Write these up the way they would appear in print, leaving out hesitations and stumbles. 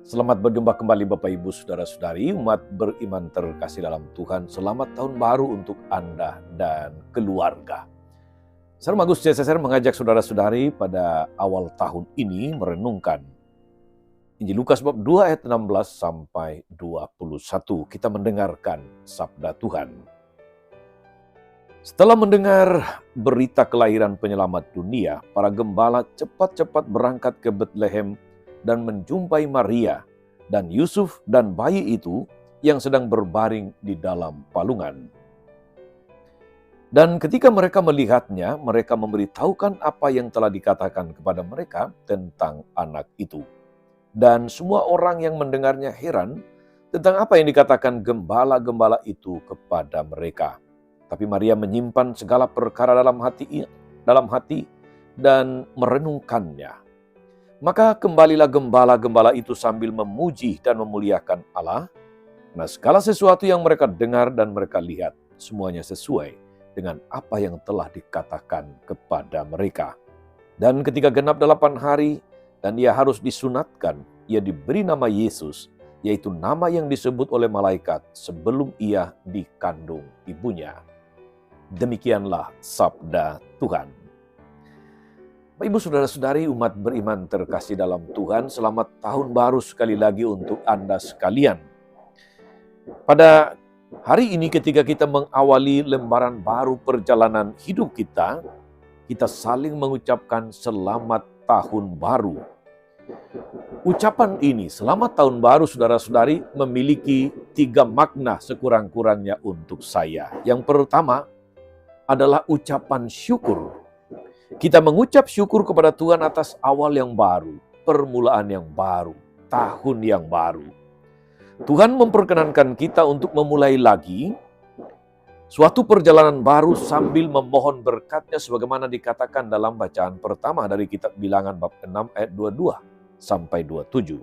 Selamat berjumpa kembali Bapak Ibu Saudara-saudari, umat beriman terkasih dalam Tuhan. Selamat tahun baru untuk Anda dan keluarga. Salam Agus CSSR mengajak saudara-saudari pada awal tahun ini merenungkan Injil Lukas bab 2 ayat 16 sampai 21. Kita mendengarkan sabda Tuhan. Setelah mendengar berita kelahiran penyelamat dunia, para gembala cepat-cepat berangkat ke Betlehem dan menjumpai Maria dan Yusuf dan bayi itu yang sedang berbaring di dalam palungan. Dan ketika mereka melihatnya, mereka memberitahukan apa yang telah dikatakan kepada mereka tentang anak itu. Dan semua orang yang mendengarnya heran tentang apa yang dikatakan gembala-gembala itu kepada mereka. Tapi Maria menyimpan segala perkara dalam hati dan merenungkannya. Maka kembalilah gembala-gembala itu sambil memuji dan memuliakan Allah. Nah, segala sesuatu yang mereka dengar dan mereka lihat, semuanya sesuai dengan apa yang telah dikatakan kepada mereka. Dan ketika genap 8 hari dan ia harus disunatkan, ia diberi nama Yesus, yaitu nama yang disebut oleh malaikat sebelum ia dikandung ibunya. Demikianlah sabda Tuhan. Bapak Ibu Saudara-saudari, umat beriman terkasih dalam Tuhan, selamat tahun baru sekali lagi untuk Anda sekalian. Pada hari ini ketika kita mengawali lembaran baru perjalanan hidup kita saling mengucapkan selamat tahun baru. Ucapan ini, selamat tahun baru saudara-saudari, memiliki 3 makna sekurang-kurangnya untuk saya. Yang pertama adalah ucapan syukur. Kita mengucap syukur kepada Tuhan atas awal yang baru, permulaan yang baru, tahun yang baru. Tuhan memperkenankan kita untuk memulai lagi suatu perjalanan baru sambil memohon berkat-Nya sebagaimana dikatakan dalam bacaan pertama dari kitab Bilangan bab 6 ayat 22 sampai 27.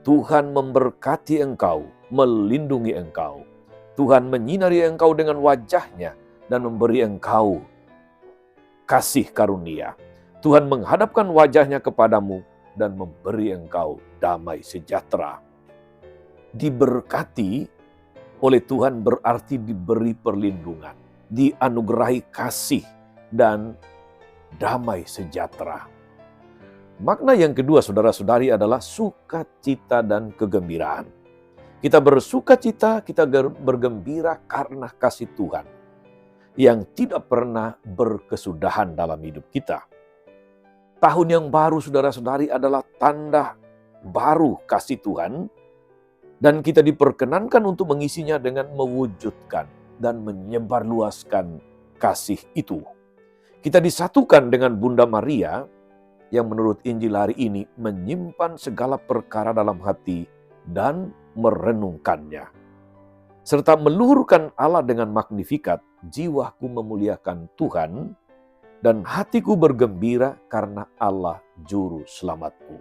Tuhan memberkati engkau, melindungi engkau. Tuhan menyinari engkau dengan wajah-Nya dan memberi engkau kasih karunia. Tuhan menghadapkan wajah-Nya kepadamu dan memberi engkau damai sejahtera. Diberkati oleh Tuhan berarti diberi perlindungan, dianugerahi kasih dan damai sejahtera. Makna yang kedua saudara-saudari adalah sukacita dan kegembiraan. Kita bersukacita, kita bergembira karena kasih Tuhan yang tidak pernah berkesudahan dalam hidup kita. Tahun yang baru saudara-saudari adalah tanda baru kasih Tuhan, dan kita diperkenankan untuk mengisinya dengan mewujudkan dan menyebarluaskan kasih itu. Kita disatukan dengan Bunda Maria yang menurut Injil hari ini menyimpan segala perkara dalam hati dan merenungkannya. Serta meluhurkan Allah dengan magnifikat, jiwaku memuliakan Tuhan, dan hatiku bergembira karena Allah Juru Selamatku.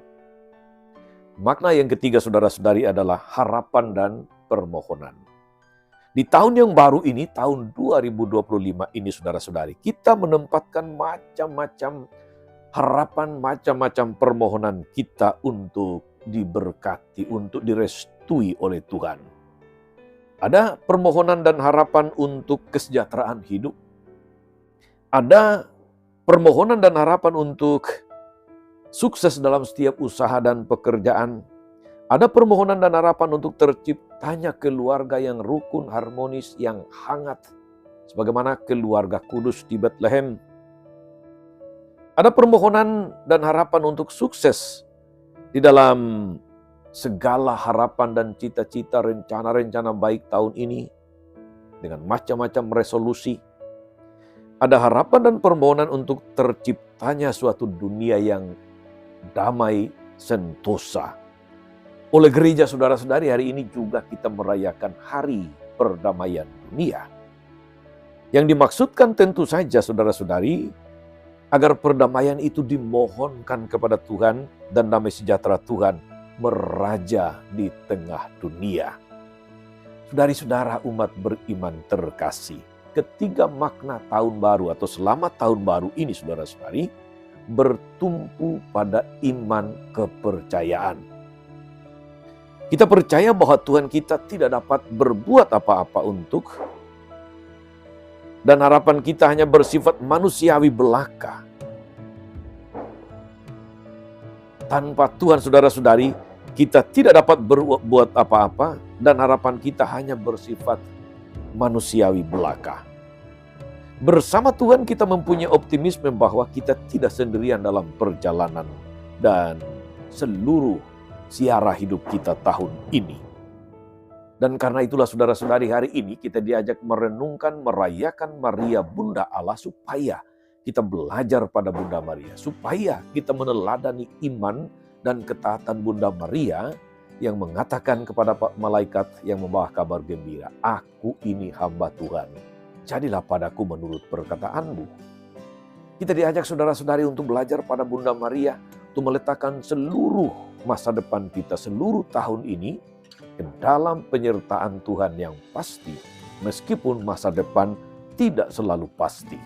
Makna yang ketiga saudara-saudari adalah harapan dan permohonan. Di tahun yang baru ini, tahun 2025 ini saudara-saudari, kita menempatkan macam-macam harapan, macam-macam permohonan kita untuk diberkati, untuk direstui oleh Tuhan. Ada permohonan dan harapan untuk kesejahteraan hidup. Ada permohonan dan harapan untuk sukses dalam setiap usaha dan pekerjaan. Ada permohonan dan harapan untuk terciptanya keluarga yang rukun, harmonis, yang hangat. Sebagaimana keluarga kudus di Betlehem. Ada permohonan dan harapan untuk sukses di dalam segala harapan dan cita-cita, rencana-rencana baik tahun ini dengan macam-macam resolusi. Ada harapan dan permohonan untuk terciptanya suatu dunia yang damai, sentosa. Oleh gereja saudara-saudari, hari ini juga kita merayakan Hari Perdamaian Dunia. Yang dimaksudkan tentu saja saudara-saudari, agar perdamaian itu dimohonkan kepada Tuhan dan damai sejahtera Tuhan meraja di tengah dunia. Saudari-saudara umat beriman terkasih, ketiga makna tahun baru atau selamat tahun baru ini saudara-saudari bertumpu pada iman kepercayaan. Kita percaya bahwa Tuhan kita tidak dapat berbuat apa-apa untuk, dan harapan kita hanya bersifat manusiawi belaka. Tanpa Tuhan, saudara-saudari, kita tidak dapat berbuat apa-apa, dan harapan kita hanya bersifat manusiawi belaka. Bersama Tuhan kita mempunyai optimisme bahwa kita tidak sendirian dalam perjalanan dan seluruh ziarah hidup kita tahun ini. Dan karena itulah saudara-saudari, hari ini kita diajak merenungkan, merayakan Maria Bunda Allah, supaya kita belajar pada Bunda Maria, supaya kita meneladani iman dan ketaatan Bunda Maria yang mengatakan kepada malaikat yang membawa kabar gembira, "Aku ini hamba Tuhan, jadilah padaku menurut perkataanmu." Kita diajak saudara-saudari untuk belajar pada Bunda Maria, untuk meletakkan seluruh masa depan kita, seluruh tahun ini ke dalam penyertaan Tuhan yang pasti, meskipun masa depan tidak selalu pasti.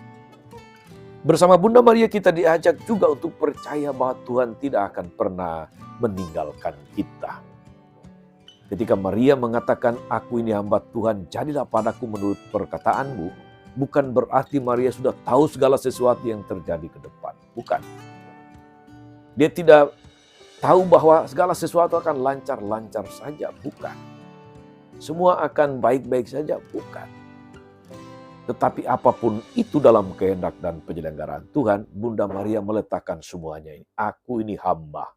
Bersama Bunda Maria kita diajak juga untuk percaya bahwa Tuhan tidak akan pernah meninggalkan kita. Ketika Maria mengatakan, "Aku ini hamba Tuhan, jadilah padaku menurut perkataanmu," bukan berarti Maria sudah tahu segala sesuatu yang terjadi ke depan. Bukan. Dia tidak tahu bahwa segala sesuatu akan lancar-lancar saja. Bukan. Semua akan baik-baik saja. Bukan. Tetapi apapun itu dalam kehendak dan penyelenggaraan Tuhan, Bunda Maria meletakkan semuanya ini. "Aku ini hamba,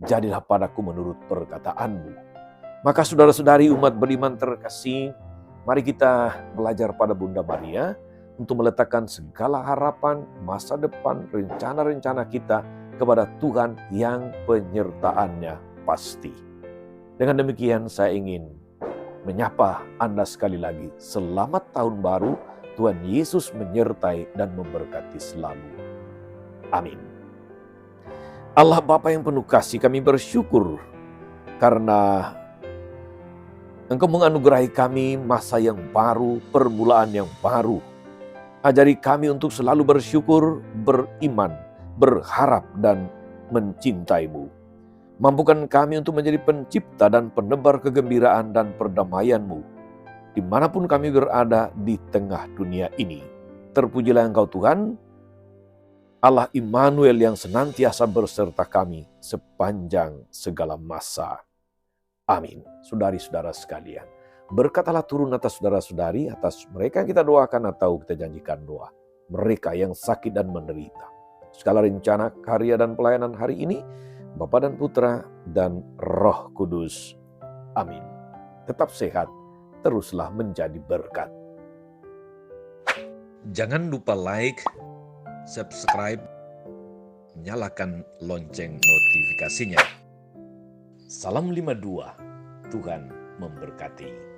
jadilah padaku menurut perkataanmu." Maka saudara-saudari umat beriman terkasih, mari kita belajar pada Bunda Maria untuk meletakkan segala harapan, masa depan, rencana-rencana kita kepada Tuhan yang penyertaannya pasti. Dengan demikian saya ingin menyapa Anda sekali lagi. Selamat tahun baru. Tuhan Yesus menyertai dan memberkati selalu. Amin. Allah Bapa yang penuh kasih, kami bersyukur karena Engkau menganugerahi kami masa yang baru, permulaan yang baru. Ajari kami untuk selalu bersyukur, beriman, berharap, dan mencintai-Mu. Mampukan kami untuk menjadi pencipta dan penebar kegembiraan dan perdamaian-Mu dimanapun kami berada di tengah dunia ini. Terpujilah Engkau Tuhan, Allah Immanuel yang senantiasa berserta kami sepanjang segala masa. Amin. Saudari-saudara sekalian, berkat Allah turun atas saudara-saudari, atas mereka yang kita doakan atau kita janjikan doa, mereka yang sakit dan menderita. Segala rencana, karya, dan pelayanan hari ini, Bapa dan Putra dan Roh Kudus. Amin. Tetap sehat, teruslah menjadi berkat. Jangan lupa like, subscribe, nyalakan lonceng notifikasinya. Salam 52, Tuhan memberkati.